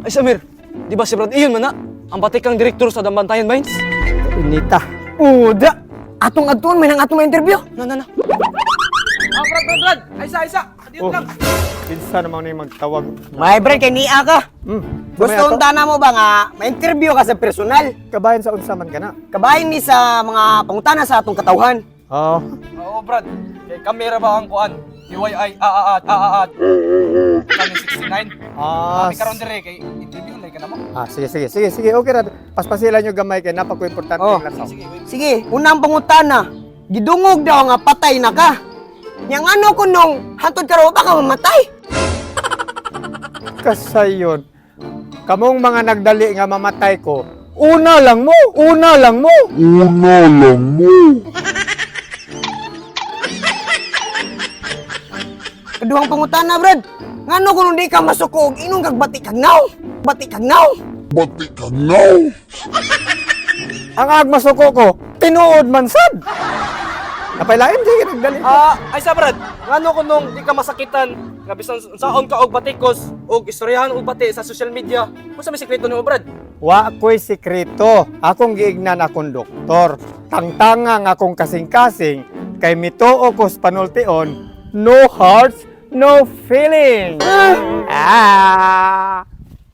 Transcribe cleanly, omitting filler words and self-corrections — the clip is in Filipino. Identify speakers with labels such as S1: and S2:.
S1: Ay, Samir, di ba si Brad Iyon man na? Ang batikang direktor sa Dambantayan Mines?
S2: Inita. Uda! Atong atuan, may nang atong interview.
S1: Na.
S3: Brad! Isa! Adiyo lang!
S2: Kinsa naman na magtawag.
S4: May Brad, kay niya ka. Gusto
S2: Gusto
S4: unta na mo ba nga ma-interview ka sa personal?
S2: Kabayan sa unsa man ka na.
S4: Kabahin ni sa mga pangutana sa atong katawhan.
S2: Oo.
S3: Oo, Brad. Kay kamera ba ang kuan? DYI, Kami 69. Kami karon dire kay interview lay ka na mo.
S2: Sige. Okay ra. Paspasilan nyo gamay kay napako importante
S4: Oh.
S2: lang.
S4: Sige, unang pangutana. Gidungog daw nga patay na ka. Yang ano ko nung hantod ka raw ba ka mamatay?
S2: Kasayon. Kamong mga nagdali nga mamatay ko. Una lang mo.
S4: Kaduhang pangutana, Brad. Ngano ko nung di ka masukog, inong kagbati kagnaw? Bati kagnaw?
S2: Ang agmasuko ko, tinuod man sad. Napailain di ka nagdali.
S3: Ay sa Brad, ngano ko nung di ka masakitan nga bisan saon ka og batikos og istoryahan og bati sa social media. Unsa may sekreto nimo, Brad?
S2: Wa ko'y sikreto. Akong giignan akong doktor. Tangtangang akong kasing-kasing kay mituo ko sa panultion, no hearts, no feelings.